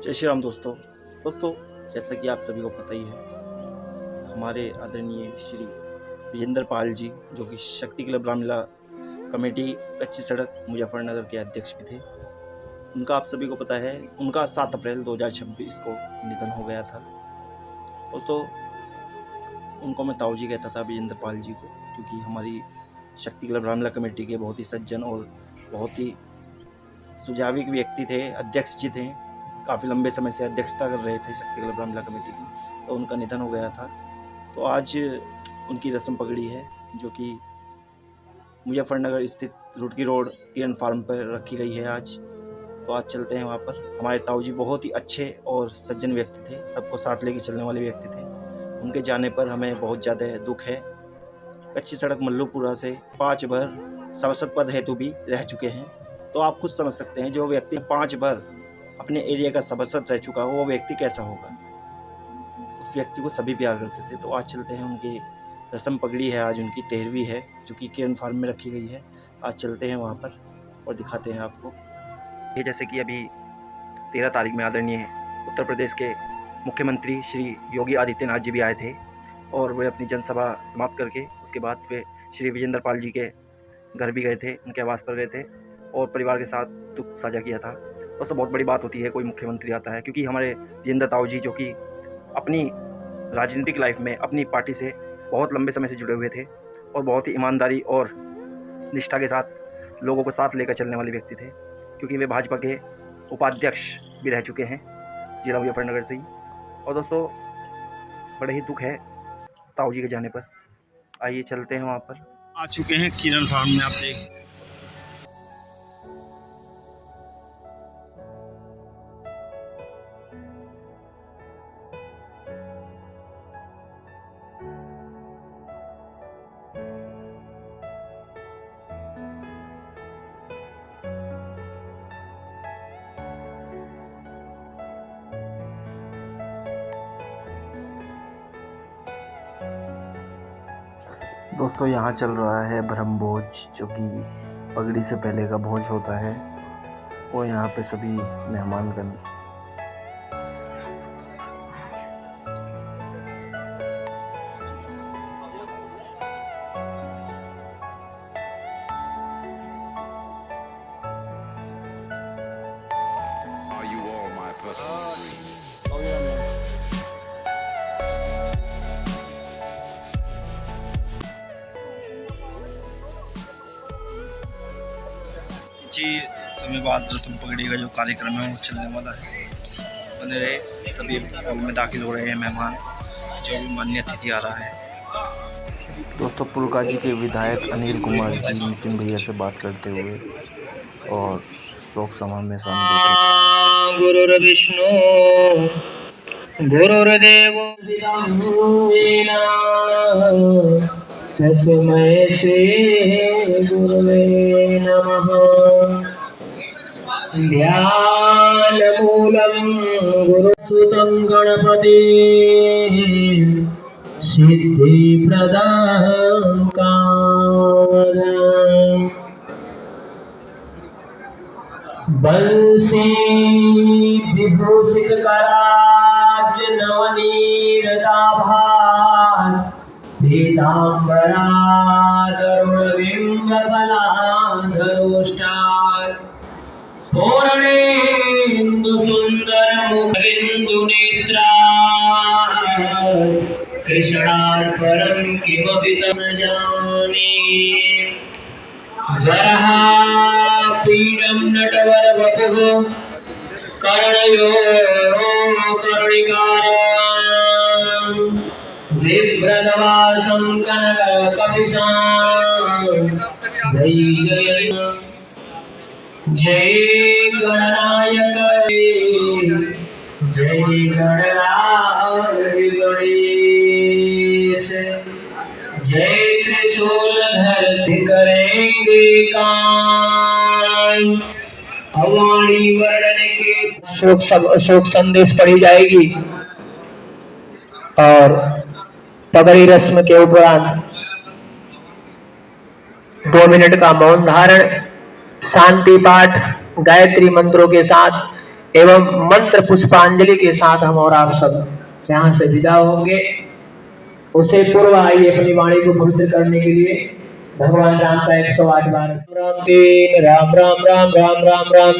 जय श्री राम दोस्तों जैसा कि आप सभी को पता ही है, हमारे आदरणीय श्री विजेंद्र पाल जी जो कि शक्ति क्लब रामलीला कमेटी कच्ची सड़क मुजफ्फरनगर के अध्यक्ष भी थे, उनका आप सभी को पता है, उनका 7 अप्रैल 2026 को निधन हो गया था। दोस्तों, उनको मैं ताऊ जी कहता था, विजेंद्र पाल जी को, क्योंकि हमारी शक्ति क्लब रामलीला कमेटी के बहुत ही सज्जन और बहुत ही सुझाविक व्यक्ति थे, अध्यक्ष जी थे, काफ़ी लंबे समय से अध्यक्षता कर रहे थे शक्ति क्लब रामलीला कमेटी की। तो उनका निधन हो गया था, तो आज उनकी रस्म पगड़ी है जो कि मुजफ्फरनगर स्थित रुड़की रोड किरण फार्म पर रखी गई है आज। तो आज चलते हैं वहाँ पर। हमारे ताऊ जी बहुत ही अच्छे और सज्जन व्यक्ति थे, सबको साथ लेके चलने वाले व्यक्ति थे। उनके जाने पर हमें बहुत ज़्यादा दुख है। कच्ची सड़क मल्लूपुरा से 5 बार सभासद पद हेतु भी रह चुके हैं। तो आप खुद समझ सकते हैं, जो व्यक्ति 5 बार अपने एरिया का सभासद रह चुका हो, वो व्यक्ति कैसा होगा। उस व्यक्ति को सभी प्यार करते थे। तो आज चलते हैं, उनकी रस्म पगड़ी है, आज उनकी 13वीं है जो कि किरण फार्म में रखी गई है। आज चलते हैं वहाँ पर और दिखाते हैं आपको। ये जैसे कि अभी 13 तारीख में आदरणीय उत्तर प्रदेश के मुख्यमंत्री श्री योगी आदित्यनाथ जी भी आए थे और वे अपनी जनसभा समाप्त करके उसके बाद वे श्री विजेंद्र पाल जी के घर भी गए थे, उनके आवास पर गए थे और परिवार के साथ दुख साझा किया था। दोस्तों, बहुत बड़ी बात होती है कोई मुख्यमंत्री आता है, क्योंकि हमारे विजेंद्र ताऊ जी जो कि अपनी राजनीतिक लाइफ में अपनी पार्टी से बहुत लंबे समय से जुड़े हुए थे और बहुत ही ईमानदारी और निष्ठा के साथ लोगों को साथ लेकर चलने वाले व्यक्ति थे, क्योंकि वे भाजपा के उपाध्यक्ष भी रह चुके हैं जिला मुजफ्फरनगर से ही। और दोस्तों, बड़े ही दुख है ताऊ जी के जाने पर। आइए चलते हैं वहाँ पर। आ चुके हैं किरण फार्म में, आप देख। दोस्तों, यहाँ चल रहा है ब्रह्म भोज, जो कि पगड़ी से पहले का भोज होता है। वो यहाँ पे सभी मेहमानगण जी समय बाद रस्म पगड़ी का जो कार्यक्रम है वो चलने वाला है। बने रहे, सभी हॉल में दाखिल हो रहे हैं मेहमान, जो भी मान्य अतिथि आ रहा है। दोस्तों, पुलकाजी के विधायक अनिल कुमार जी नितिन भैया से बात करते हुए और शोक सभा में शामिल। गुरुर् विष्णु गुरुर्देवो तस्मै श्री गुरुवे नमः। ध्यानमूलं गुरुसुतं गणपति सिद्धिप्रदां कामदं। बंसी विभूषित कराब्ज नवनीरदाभार पीताम्बरा गरुड़बिम्बफलाधरोष्टात् पूर्णेन्दु सुन्दर मुखबिन्दु नेत्रा कृष्णात् परं किमपि न जाने। वरहा पीडं नटवर वपुः कर्णयो कर्णिकारं बिभ्रतवासं कनककपिशां जय गणनायक जय गणराज गणेश जय त्रिशूलधर करेंगे काम। अवाणी वर्णन के शोक संदेश पढ़ी जाएगी और पगड़ी रस्म के उपरांत 2 मिनट का मौन धारण, शांति पाठ, गायत्री मंत्रों के साथ एवं मंत्र पुष्पांजलि के साथ हम और आप सब यहाँ से विदा होंगे। उससे पूर्व आइए अपनी वाणी को पवित्र करने के लिए भगवान राम का 108 बार राम तीन राम राम राम राम राम राम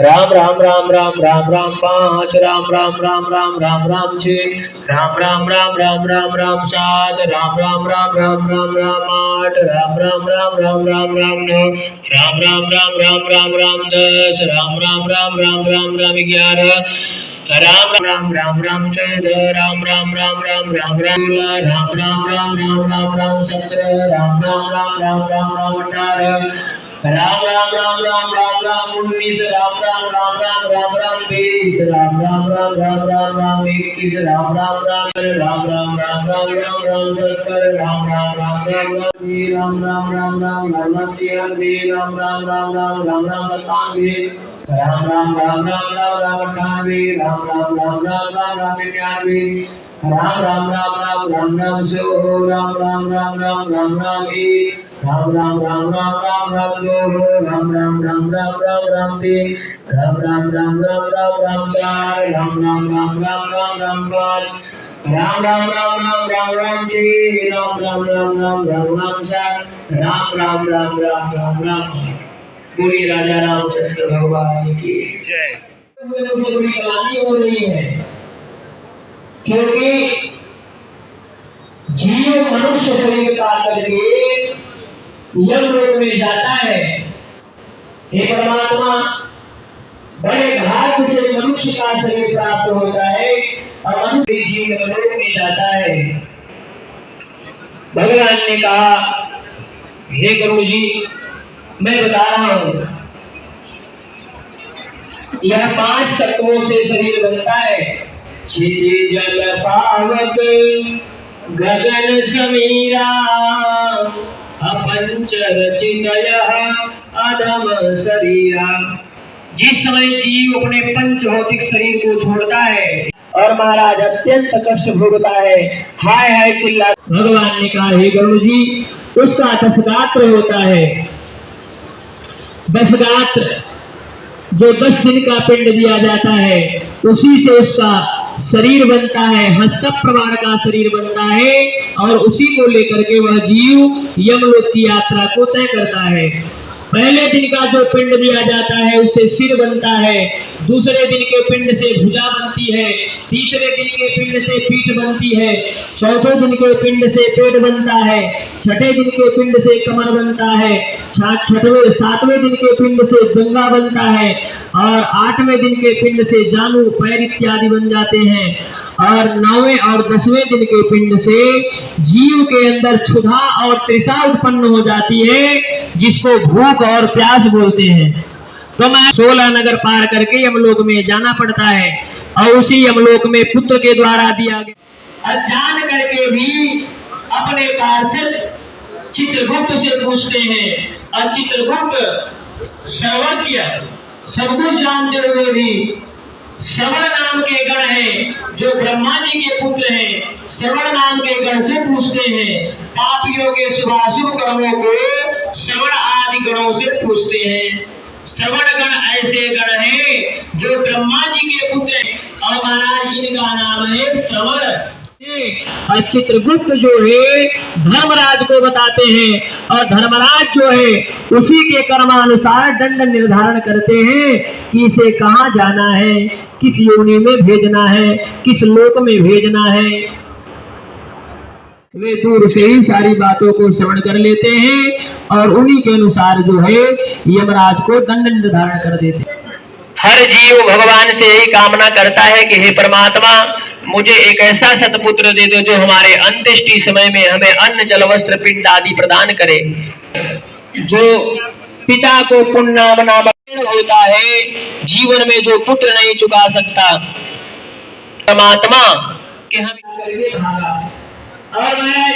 राम राम राम राम राम राम पांच राम राम राम राम राम राम छः राम राम राम राम राम राम सात राम राम राम राम राम राम आठ राम राम राम राम राम राम नौ राम राम राम राम राम राम 10 राम राम राम राम राम राम 11 राम राम राम राम 14 राम राम राम राम राम राम 16 राम राम राम राम राम राम 17 राम राम राम राम राम राम 18 राम राम राम राम राम राम 19 राम राम राम राम राम राम 20 राम राम राम राम राम राम 21 राम राम राम राम राम राम राम राम राम 70 राम राम राम राम राम राम राम राम राम राम 96 राम राम राम राम राम राम 97 राम राम राम राम राम राम 98 राम राम राम राम राम राम 99 राम राम राम राम राम राम 100 राम राम राम राम राम राम 1 राम राम राम राम राम राम 2 राम राम राम राम राम राम 3 राम राम राम राम राम राम 4 राम राम राम राम राम राम 5 राम राम राम राम राम राम 6 राम राम राम राम राम राम 7 राम राम राम राम राम राम बोलिए राजा रामचंद्र भगवान की जय। हो रही है क्योंकि जीव मनुष्य शरीर का करके यमलोक में जाता है। हे परमात्मा, बड़े भाग्य से मनुष्य का शरीर प्राप्त होता है और मनुष्य जीव यमलोक में जाता है। भगवान ने कहा, हे गुरु जी, मैं बता रहा हूं, यह 5 तत्वों से शरीर बनता है। क्षिति जल पावक गगन समीरा अपंच रचितय अधम शरीरा। जिस समय जीव अपने पंच भौतिक शरीर को छोड़ता है और महाराज अत्यंत कष्ट भोगता है, हाय हाय चिल्ला, भगवान ने कहा, हे गरुड़ जी, उसका 10 गात्र होता है। 10 गात्र जो 10 दिन का पिंड दिया जाता है, उसी से उसका शरीर बनता है, हस्त प्रमाण का शरीर बनता है और उसी को लेकर के वह जीव यमलोक की यात्रा को तय करता है। पहले दिन का जो पिंड दिया जाता है उससे सिर बनता है, दूसरे दिन के पिंड से भुजा बनती है, तीसरे दिन के पिंड से पीठ बनती है, चौथे दिन के पिंड से पेट बनता है, छठे दिन के पिंड से कमर बनता है, 7वें दिन के पिंड से जंगा बनता है और 8वें दिन के पिंड से जानु पैर इत्यादि बन जाते हैं और 9वें और 10वें दिन के पिंड से जीव के अंदर क्षुधा और तृषा उत्पन्न हो जाती है, जिसको भूख और प्यास बोलते हैं। तो मैं 16 नगर पार करके यमलोक में जाना पड़ता है और उसी यमलोक में पुत्र के द्वारा दिया गया। जान करके भी अपने पार्षद चित्रगुप्त से पूछते हैं और चित्रगुप्त सर्वज्ञ, सब कुछ जानते हुए भी श्रवण नाम के गण हैं जो ब्रह्मा जी के पुत्र हैं, श्रवण नाम के गण से पूछते हैं। पापियों के शुभाशुभ कर्मों को श्रवण आदि गणों से पूछते हैं। श्रवण गण ऐसे गण हैं जो ब्रह्मा जी के पुत्र हैं और महाराज इनका नाम है श्रवण। चित्रगुप्त जो है धर्मराज को बताते हैं और धर्मराज जो है उसी के कर्मानुसार दंड निर्धारण करते हैं कि इसे कहाँ जाना है, किस योनि में भेजना है, किस लोक में भेजना है। वे दूर से ही सारी बातों को श्रवण कर लेते हैं और उन्हीं के अनुसार जो है यमराज को दंड निर्धारण कर देते हैं। हर जीव भगवान से यही कामना करता है कि हे परमात्मा, मुझे एक ऐसा सतपुत्र दे दो जो हमारे अंत्येष्टि समय में हमें अन्न जल वस्त्र पिंड आदि प्रदान करे। जो पिता को पुण्य नाम होता है, जीवन में जो पुत्र नहीं चुका सकता, परमात्मा के हम करके भागा और महाराज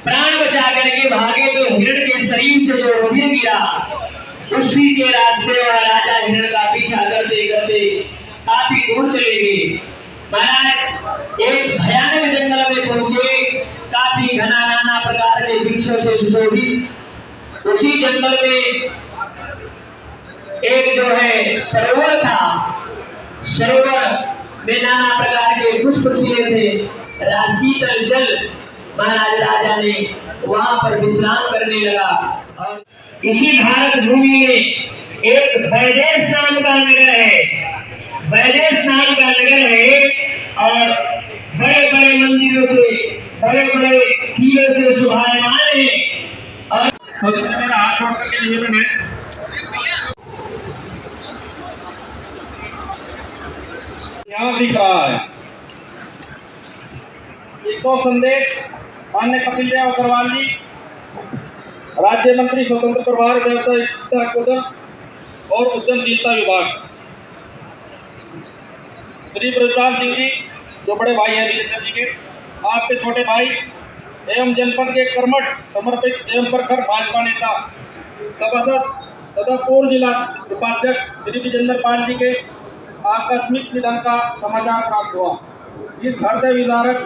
प्राण बचा करके भागे तो हिरण के शरीर से जो रुधिर गिरा, उसी के रास्ते वह राजा हिरण का पीछा करते करते काफी दूर चले गए। महाराज एक भयानक जंगल में पहुंचे, काफी घना नाना प्रकार के वृक्षों से सुशोभित। उसी जंगल में एक जो है सरोवर था, सरोवर में नाना प्रकार के पुष्प खिले थे, शीतल जल महाराज राजा ने वहां पर विश्राम करने लगा। और इसी भारत भूमि में एक वैदेश नाम का नगर है, वैदेश नाम का नगर है, और बड़े बड़े मंदिरों से, बड़े बड़े किलों से सुहायमान है। और मेरा हाथ जोड़ करके निवेदन है, यहाँ दिख रहा है एक संदेश माननीय कपिल देव अग्रवाल जी, राज्य मंत्री स्वतंत्र प्रभार व्यवसाय शिक्षा और उद्यमशीलता विभाग, श्री ब्रजपाल सिंह जी जो बड़े भाई हैं विजेंद्र जी के, आपके छोटे भाई एवं जनपद के कर्मठ समर्पित एवं प्रखर भाजपा नेता सभासद तथा पूर्व जिला उपाध्यक्ष श्री विजेंद्र पाल जी के आकस्मिक निधन का समाचार प्राप्त हुआ। इस हृदय विदारक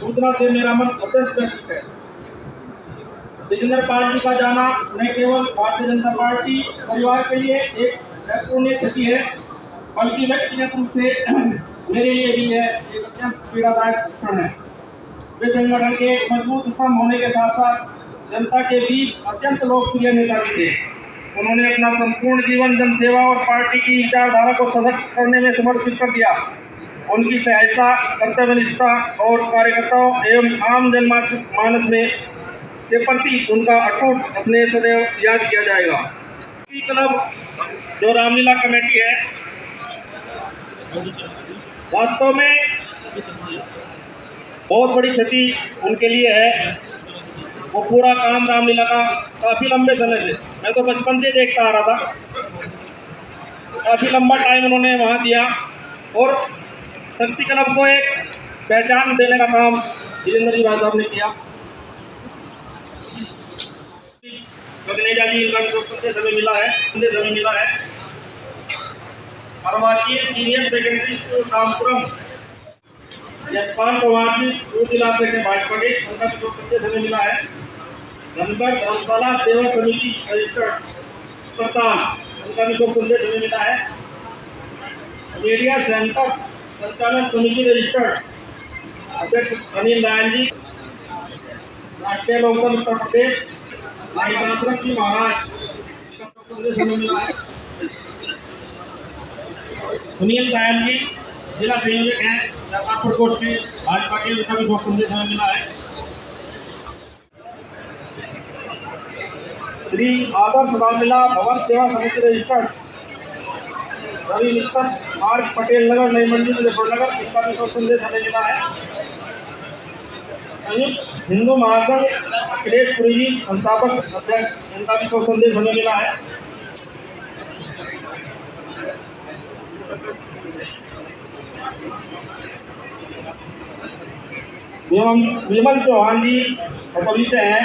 सूचना से मेरा मन अत्यंत व्यथित है। विजेंद्र पाल जी का जाना न केवल भारतीय जनता पार्टी परिवार के लिए एक अपूर्णीय क्षति है, बल्कि व्यक्तिगत रूप से मेरे लिए भी है एक अत्यंत पीड़ादायक क्षण है। वे संगठन के एक मजबूत स्तंभ होने के साथ साथ जनता के बीच अत्यंत लोकप्रिय नेता भी थे। उन्होंने अपना संपूर्ण जीवन जनसेवा और पार्टी की विचारधारा को सशक्त करने में समर्पित कर दिया। उनकी सहजता, कर्तव्यनिष्ठा और कार्यकर्ताओं एवं आम जनमानस में के प्रति उनका अटूट स्नेह सदैव याद किया जाएगा। क्लब जो रामलीला कमेटी है, वास्तव में बहुत बड़ी क्षति उनके लिए है। वो पूरा काम रामलीला का काफ़ी लंबे समय से, मैं तो बचपन से देखता आ रहा था, काफ़ी लंबा टाइम उन्होंने वहाँ दिया और शक्ति क्लब को एक पहचान देने का काम विजेंद्र जी भाई साहब ने किया। गगनेजा जी इनका भी समय मिला है। Arvachin senior secondary school Rampuram Yashpal Pawar ji पूर्व जिला से भाजपा के, उनका भी समय मिला है। धनगढ़ धर्मशाला सेवा समिति रजिस्टर्ड प्रधान, उनका भी समय मिला है। मीडिया सेंटर संचालन समिति रजिस्टर्ड अध्यक्ष अनिल नारायण जी, राष्ट्रीय लोकदल उत्तर प्रदेश जी महाराज, समय मिला है। सुनील दयाल जी जिला संयोजक हैं जयपुर कोर्ट में भाजपा के, उनका भी समय मिला है। श्री आदर्श रामलीला भवन सेवा समिति रजिस्टर्ड रवि मित्तल, मार्ग पटेल नगर, नई मंडी मुजफ्फरनगर, इसका भी समय मिला है। संयुक्त हिंदू महासंघ अखिलेश पुरी जी संस्थापक अध्यक्ष, इनका भी समय मिला है। एवं विमल चौहान जी खतौली से हैं,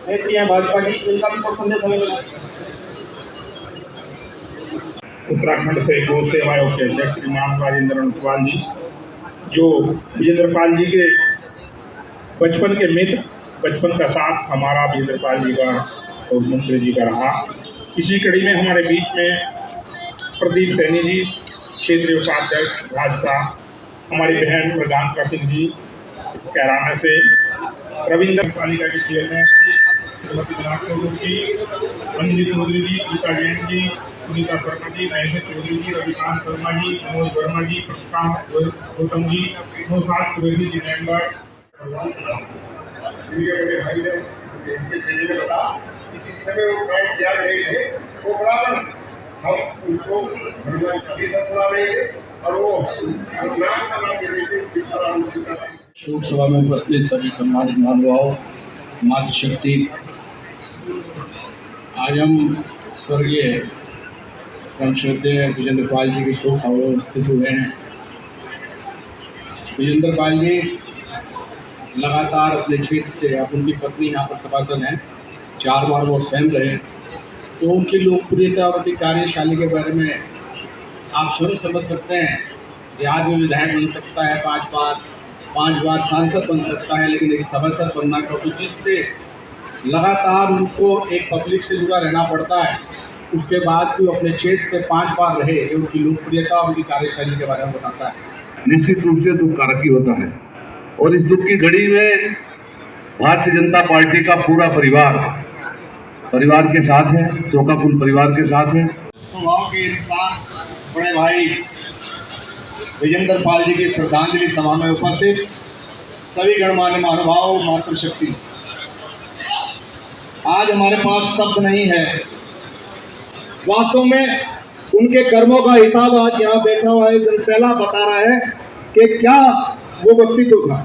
नेत्री हैं भाजपा की, इनका भी समय मिला। उत्तराखंड से गौ सेवा आयोग के अध्यक्ष श्रीमान राजेंद्र पाल जी, जो विजेंद्र पाल जी के बचपन के मित्र, बचपन का साथ हमारा विजेंद्र पाल जी का और मंत्री जी का रहा। इसी कड़ी में हमारे बीच में प्रदीप सैनी जी क्षेत्रीय उपाध्यक्ष भाजपा, हमारी बहन प्रधान सिंह जी कैराना से, रविंद्र पालिका के चेयरमैन श्रीमती चौधरी जी, अंजलि चौधरी जी, गीता जैन जी, सुनीता शर्मा जी, महेश चौधरी जी, रविकांत शर्मा जी, मनोज वर्मा जी, प्रशांत गौतम जी, नौशाद कुरैशी जी मेंबर, हम उसको सुना रहे थे और वो शोक सभा में उपस्थित सभी सम्मानित महानुभाव, मातृशक्ति, आज हम स्वर्गीय श्रद्धेय विजेंद्र पाल जी के शोक सभा में उपस्थित हुए हैं। विजेंद्र पाल जी लगातार अपने क्षेत्र से, अब उनकी पत्नी यहाँ पर सभासद हैं, 4 बार वो स्वयं रहे, तो उनकी लोकप्रियता और उनकी कार्यशैली के बारे में आप स्वयं समझ सकते हैं। बिहार में विधायक बन सकता है 5 बार सांसद बन सकता है, लेकिन एक सभासद बनना क्योंकि जिससे लगातार उनको एक पब्लिक से जुड़ा रहना पड़ता है, उसके बाद भी अपने क्षेत्र से 5 बार रहे, ये उनकी लोकप्रियता और उनकी कार्यशैली के बारे में बताता है। निश्चित रूप से दुख कारक ही होता है और इस दुख की घड़ी में भारतीय जनता पार्टी का पूरा परिवार के साथ है, शोकाकुल परिवार के साथ है। स्वभाव के इंसान बड़े भाई विजेंद्र पाल जी की श्रद्धांजलि सभा में उपस्थित सभी गणमान्य महानुभाव, मातृशक्ति, आज हमारे पास शब्द नहीं है। वास्तव में उनके कर्मों का हिसाब आज यहाँ बैठा हुआ है जनसैला बता रहा है कि क्या वो व्यक्तित्व था।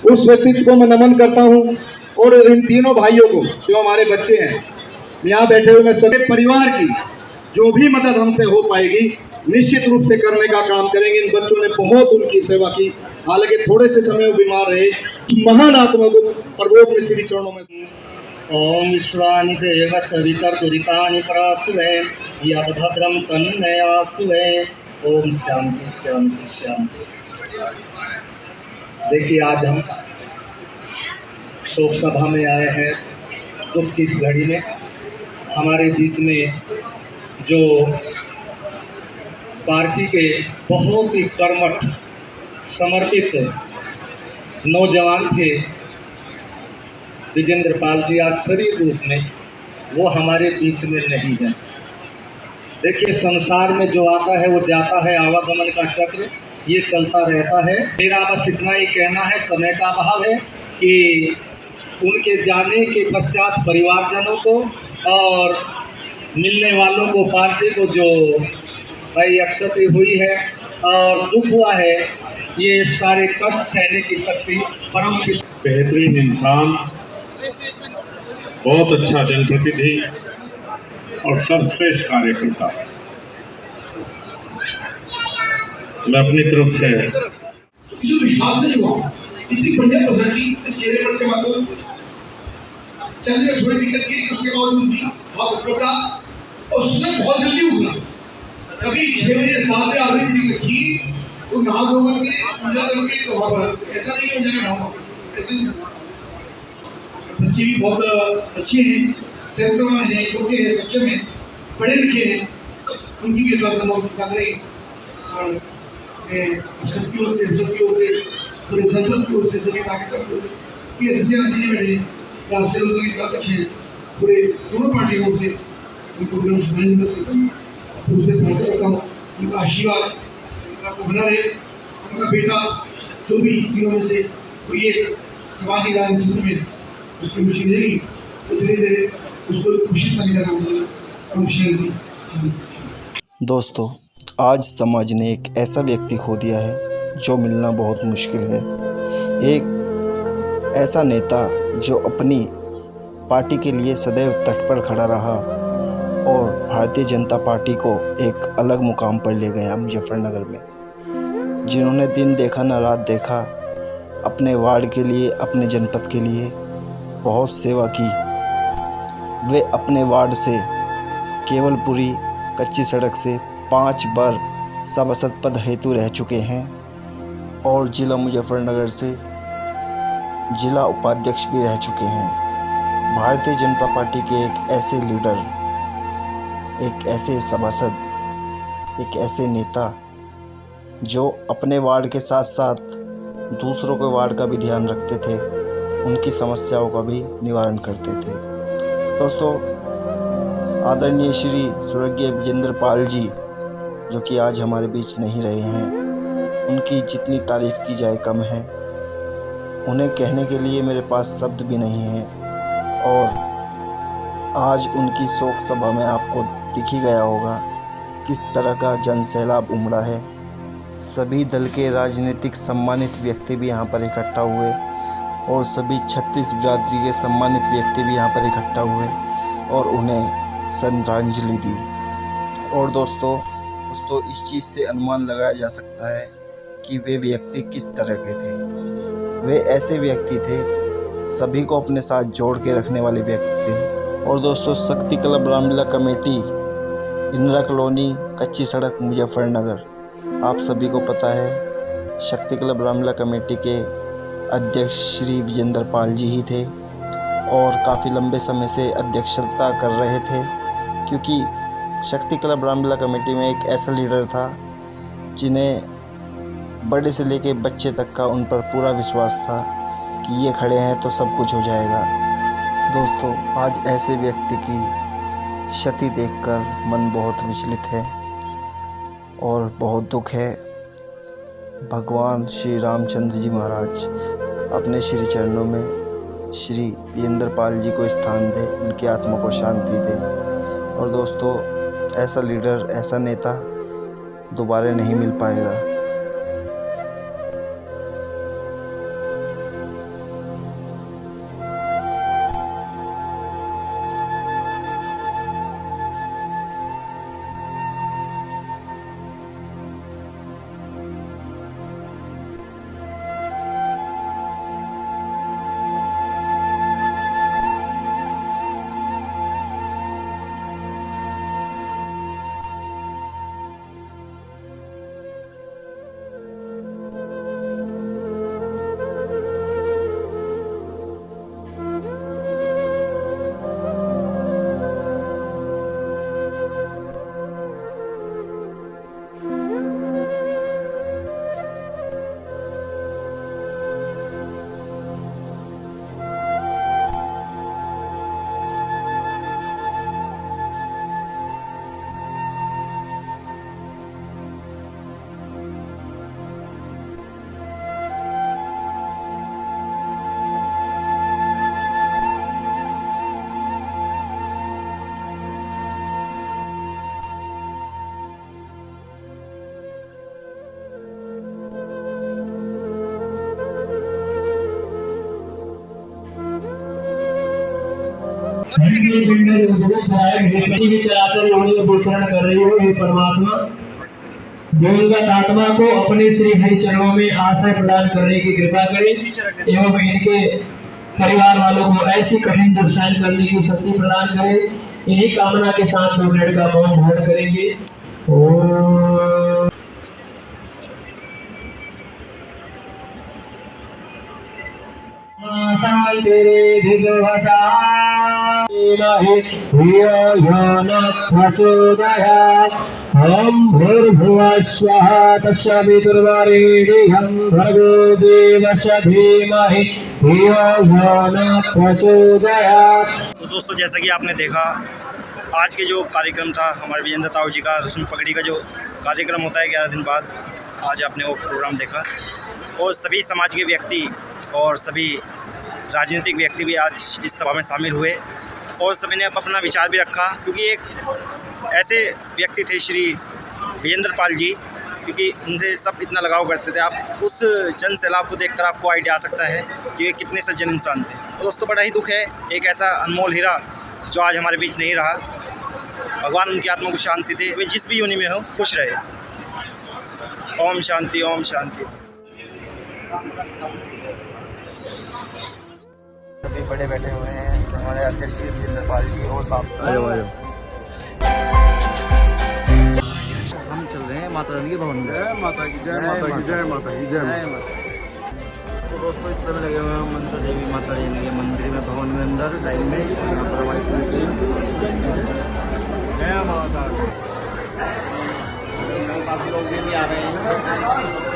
उस व्यक्तित्व को मैं नमन करता हूँ और इन तीनों भाइयों को जो हमारे बच्चे हैं यहाँ बैठे हुए, मैं सभी परिवार की जो भी मदद हमसे हो पाएगी निश्चित रूप से करने का काम करेंगे। इन बच्चों ने बहुत उनकी सेवा की, हालांकि थोड़े से समय बीमार रहे। महान आत्मा को परलोक में श्री चरणों में। ओम विश्वानि देव सवितर्तुरितानि प्रसूवे यत् भद्रं तन्नयासुवे। ओम शांति शांति शांति। देखिए, आज हम शोक सभा में आए हैं। दुख की इस घड़ी में हमारे बीच में जो पार्टी के बहुत ही कर्मठ समर्पित नौजवान थे विजेंद्र पाल जी, आज शरीर रूप में वो हमारे बीच में नहीं है। देखिए, संसार में जो आता है वो जाता है, आवागमन का चक्र ये चलता रहता है। मेरा बस इतना ही कहना है, समय का अभाव है, कि उनके जाने के पश्चात परिवारजनों को और मिलने वालों को, पार्टी को जो भाई अक्षति हुई है और दुख हुआ है, ये सारे कष्ट सहने की शक्ति परम बेहतरीन इंसान, बहुत अच्छा जनप्रतिनिधि और सर्वश्रेष्ठ कार्यकर्ता। मैं अपनी तरफ से जो विश्वास नहीं हुआ, इतनी बढ़िया प्रजाति चेहरे पर चमक, चलने में थोड़ी दिक्कत थी, उसके बावजूद भी बहुत अच्छा और उसने बहुत जल्दी उठा। कभी 6 बजे 7 बजे आ रही थी कि वो नहा धोकर के पूजा करके तो वहाँ पर ऐसा नहीं हो जाएगा। बच्चे भी बहुत अच्छे हैं, चरित्रवान हैं, छोटे हैं, सक्षम हैं, पढ़े लिखे हैं, उनकी भी अल्लाह कर रही और सबकी ओर से पूरे संसद की ओर से सभी कार्यकर्ता की नतीजे बैठे राष्ट्रीय लोगों के साथ अच्छे पूरे दोनों पार्टियों से उनको करता हूँ। उनका आशीर्वाद उनको बना रहे। उनका बेटा जो भी तीनों में से कोई एक समाजी राजनीति में उसकी खुशी रहेगी तो धीरे धीरे उसको खुशी का निकलना। दोस्तों, आज समाज ने एक ऐसा व्यक्ति खो दिया है जो मिलना बहुत मुश्किल है। एक ऐसा नेता जो अपनी पार्टी के लिए सदैव तट पर खड़ा रहा और भारतीय जनता पार्टी को एक अलग मुकाम पर ले गया मुजफ्फरनगर में, जिन्होंने दिन देखा न रात देखा, अपने वार्ड के लिए, अपने जनपद के लिए बहुत सेवा की। वे अपने वार्ड से केवलपुरी कच्ची सड़क से 5 बार सभासद पद हेतु रह चुके हैं और जिला मुजफ्फरनगर से जिला उपाध्यक्ष भी रह चुके हैं। भारतीय जनता पार्टी के एक ऐसे लीडर, एक ऐसे सभासद, एक ऐसे नेता जो अपने वार्ड के साथ साथ दूसरों के वार्ड का भी ध्यान रखते थे, उनकी समस्याओं का भी निवारण करते थे। दोस्तों, आदरणीय श्री स्वर्गीय विजेंद्र पाल जी, जो कि आज हमारे बीच नहीं रहे हैं, उनकी जितनी तारीफ़ की जाए कम है। उन्हें कहने के लिए मेरे पास शब्द भी नहीं हैं और आज उनकी शोक सभा में आपको दिख ही गया होगा किस तरह का जन सैलाब उमड़ा है। सभी दल के राजनीतिक सम्मानित व्यक्ति भी यहाँ पर इकट्ठा हुए और सभी 36 बिरादरी के सम्मानित व्यक्ति भी यहाँ पर इकट्ठा हुए और उन्हें श्रद्धांजलि दी। और दोस्तों इस चीज़ से अनुमान लगाया जा सकता है कि वे व्यक्ति किस तरह के थे। वे ऐसे व्यक्ति थे, सभी को अपने साथ जोड़ के रखने वाले व्यक्ति थे। और दोस्तों, शक्ति club Ramlila committee, Indira colony, कच्ची सड़क, मुजफ्फरनगर, आप सभी को पता है शक्ति क्लब रामलीला कमेटी के अध्यक्ष श्री विजेंद्र पाल जी ही थे और काफ़ी लंबे समय से अध्यक्षता कर रहे थे, क्योंकि शक्ति क्लब रामलीला कमेटी में एक ऐसा लीडर था जिन्हें बड़े से लेके बच्चे तक का उन पर पूरा विश्वास था कि ये खड़े हैं तो सब कुछ हो जाएगा। दोस्तों, आज ऐसे व्यक्ति की क्षति देखकर मन बहुत विचलित है और बहुत दुख है। भगवान श्री रामचंद्र जी महाराज अपने श्री चरणों में श्री विजेंद्र पाल जी को स्थान दे, उनकी आत्मा को शांति दे। और दोस्तों, ऐसा लीडर, ऐसा नेता दोबारा नहीं मिल पाएगा। भी चलाकर योनि गोचरण कर रही हो, हे परमात्मा, दिवंगत आत्मा को अपने श्री हरि चरणों में आश्रय प्रदान करने की कृपा करें एवं इनके परिवार वालों को ऐसी कठिन दुर्शैन करने की शक्ति प्रदान करें। इन्हीं कामना के साथ 2 मिनट का मौन धारण करेंगे। ओम तेरे धिजोहसा हम भूर्भुवस्वः तस्सवितुर्वरेण्यं भर्गो देवस्य धीमहि धियो यो न प्रचोदयात्। तो दोस्तों, जैसा कि आपने देखा, आज के जो कार्यक्रम था हमारे विजेंद्र ताऊ जी का रस्म पगड़ी का जो कार्यक्रम होता है 11 दिन बाद, आज आपने वो प्रोग्राम देखा। और सभी समाज के व्यक्ति और सभी राजनीतिक व्यक्ति भी आज इस सभा में शामिल हुए और सभी ने अपना विचार भी रखा, क्योंकि एक ऐसे व्यक्ति थे श्री विजेंद्र पाल जी, क्योंकि उनसे सब इतना लगाव करते थे। आप उस जन सैलाब को देखकर आपको आइडिया आ सकता है कि वे कितने सज्जन इंसान थे। तो दोस्तों, बड़ा ही दुख है, एक ऐसा अनमोल हीरा जो आज हमारे बीच नहीं रहा। भगवान उनकी आत्मा को शांति दे, वे जिस भी योनि में हो खुश रहे। ओम शांति, ओम शांति। सभी बड़े बैठे हुए हैं, हमारे अध्यक्ष श्री विजेंद्र पाल जी और साहब। हम चल रहे हैं माता रानी के भवन में। जय माता की, जय माता की, जय माता की, जय माता। तो दोस्तों, इस समय लगे हुए हैं मनसा देवी माता रानी के मंदिर में, भवन में अंदर लाइन में। यहाँ पर हमारी जय माता, काफी लोग भी आ रहे हैं।